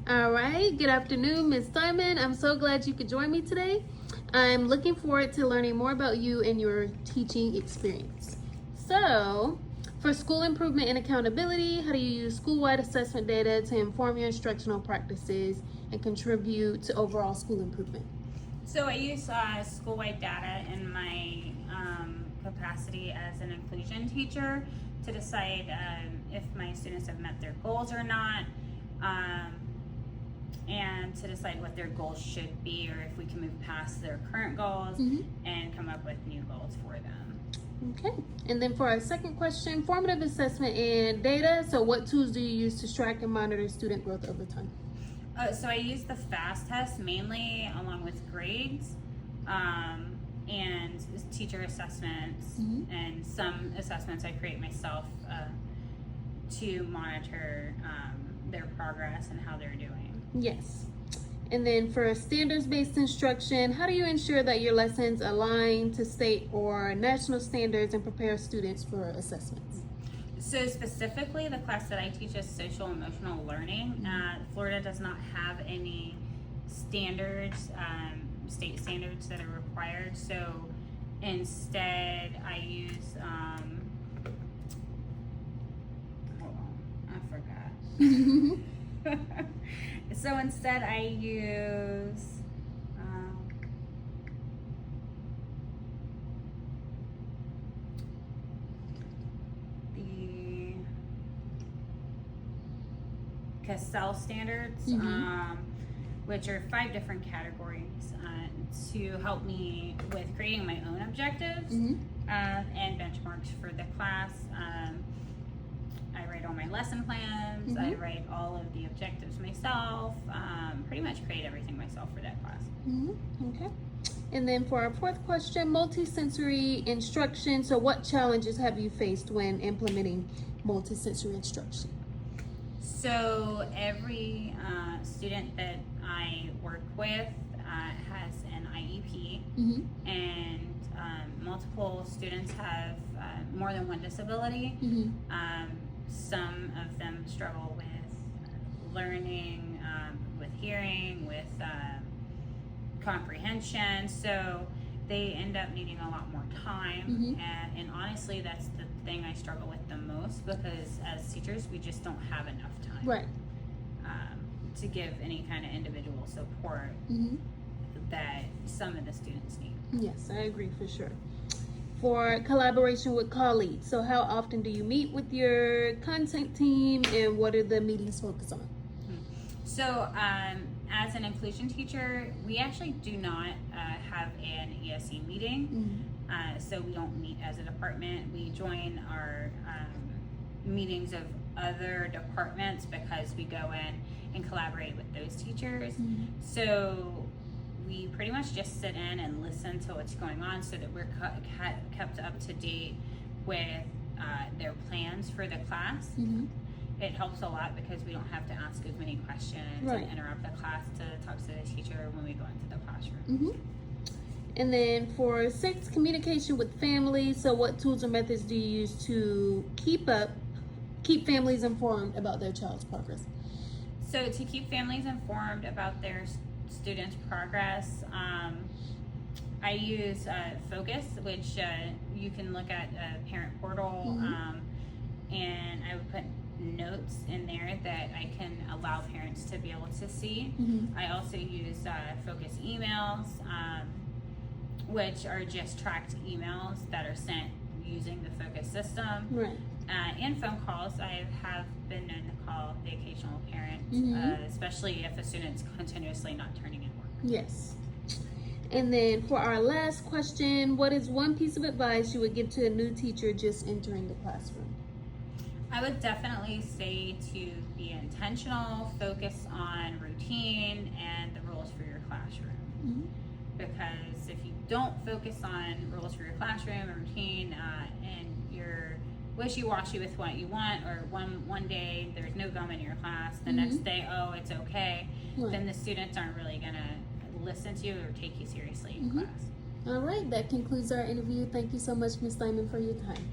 All right, good afternoon, Ms. Diamond. I'm so glad you could join me today. I'm looking forward to learning more about you and your teaching experience. So, for school improvement and accountability, how do you use school-wide assessment data to inform your instructional practices and contribute to overall school improvement? So I use school-wide data in my capacity as an inclusion teacher to decide if my students have met their goals or not, and to decide what their goals should be, or if we can move past their current goals and come up with new goals for them. Okay, and then for our second question, formative assessment and data. So what tools do you use to track and monitor student growth over time? So I use the FAST test mainly, along with grades, and teacher assessments, and some assessments I create myself to monitor their progress and how they're doing. Yes. And then for standards-based instruction, how do you ensure that your lessons align to state or national standards and prepare students for assessments? So specifically, the class that I teach is social emotional learning. Florida does not have any standards, state standards that are required. So instead, I use, hold on, I forgot. So instead, I use the Cassell standards, which are 5 different categories to help me with creating my own objectives and benchmarks for the class. I write all my lesson plans, I write all of the objectives myself, pretty much create everything myself for that class. Okay. And then for our fourth question, multisensory instruction. So what challenges have you faced when implementing multisensory instruction? So every student that I work with has an IEP, and multiple students have more than one disability. Some of them struggle with learning, with hearing, with comprehension, so they end up needing a lot more time, and honestly that's the thing I struggle with the most, because as teachers we just don't have enough time to give any kind of individual support that some of the students need. Yes, I agree for sure. For collaboration with colleagues, so how often do you meet with your content team and what are the meetings focus on? So as an inclusion teacher, we actually do not have an ESE meeting, so we don't meet as a department. We join our meetings of other departments because we go in and collaborate with those teachers. So we pretty much just sit in and listen to what's going on so that we're kept up to date with their plans for the class. It helps a lot because we don't have to ask as many questions and interrupt the class to talk to the teacher when we go into the classroom. And then for 6, communication with families. So what tools or methods do you use to keep families informed about their child's progress? So to keep families informed about their students' progress, I use Focus, which you can look at a parent portal, and I would put notes in there that I can allow parents to be able to see. I also use Focus emails, which are just tracked emails that are sent using the Focus system. And phone calls. I have been known to call the occasional parent, especially if a student's continuously not turning in work. Yes. And then for our last question, what is one piece of advice you would give to a new teacher just entering the classroom? I would definitely say to be intentional, focus on routine and the rules for your classroom. Because if you don't focus on rules for your classroom and routine, and you're wishy-washy with what you want, or one day there's no gum in your class, the next day, oh, it's okay, then the students aren't really gonna listen to you or take you seriously in class. All right, that concludes our interview. Thank you so much, Ms. Diamond, for your time.